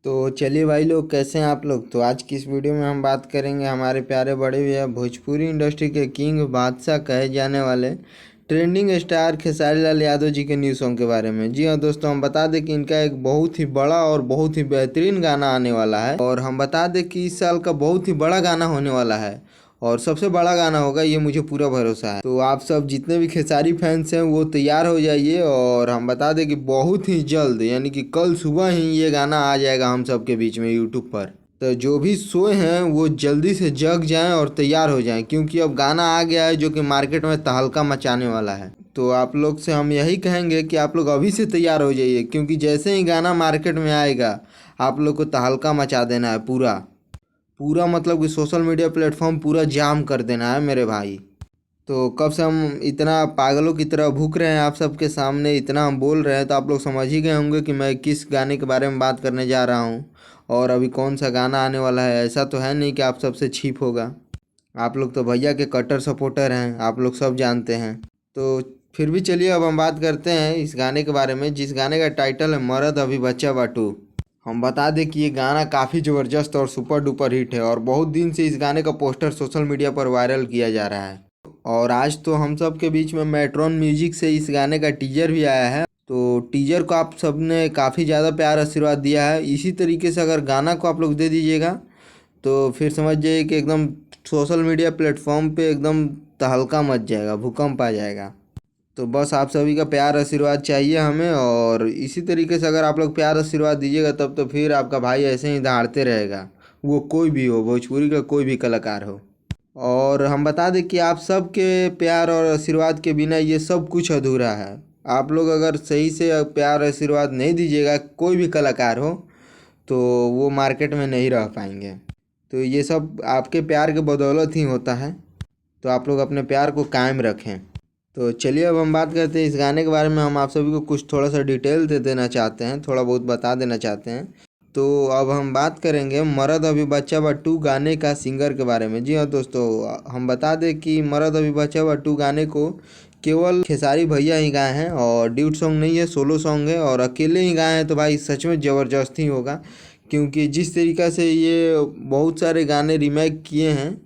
तो चलिए भाई लोग, कैसे हैं आप लोग। तो आज की इस वीडियो में हम बात करेंगे हमारे प्यारे बड़े भैया भोजपुरी इंडस्ट्री के किंग बादशाह कहे जाने वाले ट्रेंडिंग स्टार खेसारी लाल यादव जी के न्यू सॉन्ग के बारे में। जी हाँ दोस्तों, हम बता दें कि इनका एक बहुत ही बड़ा और बहुत ही बेहतरीन गाना आने वाला है, और हम बता दें कि इस साल का बहुत ही बड़ा गाना होने वाला है और सबसे बड़ा गाना होगा, ये मुझे पूरा भरोसा है। तो आप सब जितने भी खेसारी फैंस हैं वो तैयार हो जाइए, और हम बता दें कि बहुत ही जल्द यानी कि कल सुबह ही ये गाना आ जाएगा हम सब के बीच में यूट्यूब पर। तो जो भी सोए हैं वो जल्दी से जग जाएं और तैयार हो जाएं, क्योंकि अब गाना आ गया है जो कि मार्केट में तहलका मचाने वाला है। तो आप लोग से हम यही कहेंगे कि आप लोग अभी से तैयार हो जाइए, क्योंकि जैसे ही गाना मार्केट में आएगा आप लोग को तहलका मचा देना है पूरा पूरा, मतलब कि सोशल मीडिया प्लेटफॉर्म पूरा जाम कर देना है मेरे भाई। तो कब से हम इतना पागलों की तरह भूख रहे हैं आप सबके सामने, इतना हम बोल रहे हैं, तो आप लोग समझ ही गए होंगे कि मैं किस गाने के बारे में बात करने जा रहा हूँ और अभी कौन सा गाना आने वाला है। ऐसा तो है नहीं कि आप सबसे छिप होगा, आप लोग तो भैया के कट्टर सपोर्टर हैं, आप लोग सब जानते हैं। तो फिर भी चलिए अब हम बात करते हैं इस गाने के बारे में, जिस गाने का टाइटल है मर्द अभी बच्चा बाटू। हम बता दें कि ये गाना काफ़ी ज़बरदस्त और सुपर डुपर हिट है, और बहुत दिन से इस गाने का पोस्टर सोशल मीडिया पर वायरल किया जा रहा है। और आज तो हम सब के बीच में मेट्रॉन म्यूजिक से इस गाने का टीजर भी आया है। तो टीजर को आप सब ने काफ़ी ज़्यादा प्यार आशीर्वाद दिया है। इसी तरीके से अगर गाना को आप लोग दे दीजिएगा तो फिर समझ जाइए कि एकदम सोशल मीडिया प्लेटफॉर्म पे एकदम तहलका मच जाएगा, भूकंप आ जाएगा। तो बस आप सभी का प्यार आशीर्वाद चाहिए हमें, और इसी तरीके से अगर आप लोग प्यार आशीर्वाद दीजिएगा तब तो फिर आपका भाई ऐसे ही दहाड़ते रहेगा, वो कोई भी हो, भोजपुरी का कोई भी कलाकार हो। और हम बता दें कि आप सबके प्यार और आशीर्वाद के बिना ये सब कुछ अधूरा है। आप लोग अगर सही से प्यार आशीर्वाद नहीं दीजिएगा, कोई भी कलाकार हो, तो वो मार्केट में नहीं रह पाएंगे। तो ये सब आपके प्यार के बदौलत ही होता है, तो आप लोग अपने प्यार को कायम रखें। तो चलिए अब हम बात करते हैं इस गाने के बारे में। हम आप सभी को कुछ थोड़ा सा डिटेल दे देना चाहते हैं, थोड़ा बहुत बता देना चाहते हैं। तो अब हम बात करेंगे मर्द अभी बच्चा बा टू गाने का सिंगर के बारे में। जी हाँ दोस्तों, हम बता दें कि मर्द अभी बच्चा बा टू गाने को केवल खेसारी भैया ही गाए हैं, और ड्यूट सॉन्ग नहीं है, सोलो सॉन्ग है, और अकेले ही गाए हैं। तो भाई सच में ज़बरदस्त ही होगा, क्योंकि जिस तरीक़ा से ये बहुत सारे गाने रीमेक किए हैं,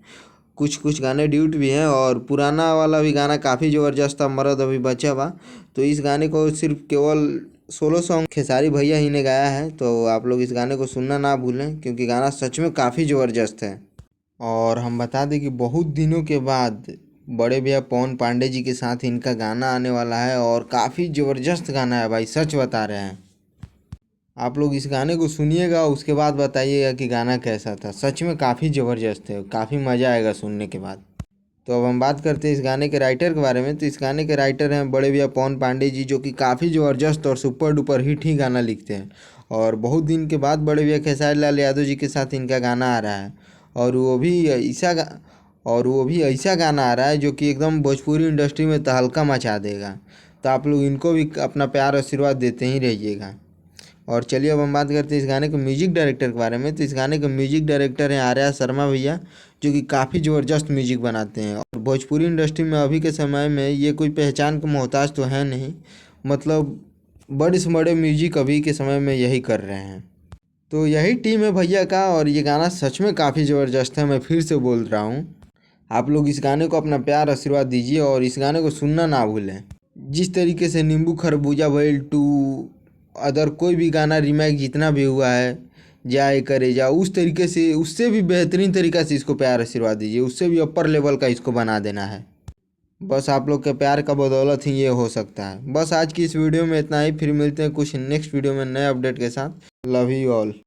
कुछ कुछ गाने ड्यूट भी हैं, और पुराना वाला भी गाना काफ़ी ज़बरदस्त था, मर्द अभी बचा बा। तो इस गाने को सिर्फ केवल सोलो सॉन्ग खेसारी भैया ही ने गाया है। तो आप लोग इस गाने को सुनना ना भूलें, क्योंकि गाना सच में काफ़ी ज़बरदस्त है। और हम बता दें कि बहुत दिनों के बाद बड़े भैया पवन पांडे जी के साथ इनका गाना आने वाला है, और काफ़ी ज़बरदस्त गाना है भाई, सच बता रहे हैं। आप लोग इस गाने को सुनिएगा, उसके बाद बताइएगा कि गाना कैसा था। सच में काफ़ी ज़बरदस्त है, काफ़ी मज़ा आएगा सुनने के बाद। तो अब हम बात करते हैं इस गाने के राइटर के बारे में। तो इस गाने के राइटर हैं बड़े भैया पवन पांडे जी, जो कि काफ़ी ज़बरदस्त और सुपर डुपर हिट ही गाना लिखते हैं। और बहुत दिन के बाद बड़े भैया खेसारी लाल यादव जी के साथ इनका गाना आ रहा है, और वो भी ऐसा गाना आ रहा है जो कि एकदम भोजपुरी इंडस्ट्री में तहलका मचा देगा। तो आप लोग इनको भी अपना प्यार आशीर्वाद देते ही रहिएगा। और चलिए अब हम बात करते हैं इस गाने के म्यूजिक डायरेक्टर के बारे में। तो इस गाने के म्यूजिक डायरेक्टर हैं आर्या शर्मा भैया, जो कि काफ़ी ज़बरदस्त म्यूजिक बनाते हैं। और भोजपुरी इंडस्ट्री में अभी के समय में ये कोई पहचान का मोहताज तो है नहीं, मतलब बड़े से बड़े म्यूजिक अभी के समय में यही कर रहे हैं। तो यही टीम है भैया का, और ये गाना सच में काफ़ी ज़बरदस्त है। मैं फिर से बोल रहा हूँ, आप लोग इस गाने को अपना प्यार आशीर्वाद दीजिए, और इस गाने को सुनना ना भूलें। जिस तरीके से नींबू खरबूजा भइल टू, अदर कोई भी गाना रीमेक जितना भी हुआ है, जाए करे जा, उस तरीके से उससे भी बेहतरीन तरीक़ा से इसको प्यार आशीर्वाद दीजिए, उससे भी अपर लेवल का इसको बना देना है। बस आप लोग के प्यार का बदौलत ही ये हो सकता है। बस आज की इस वीडियो में इतना ही, फिर मिलते हैं कुछ नेक्स्ट वीडियो में नए अपडेट के साथ। Love you all.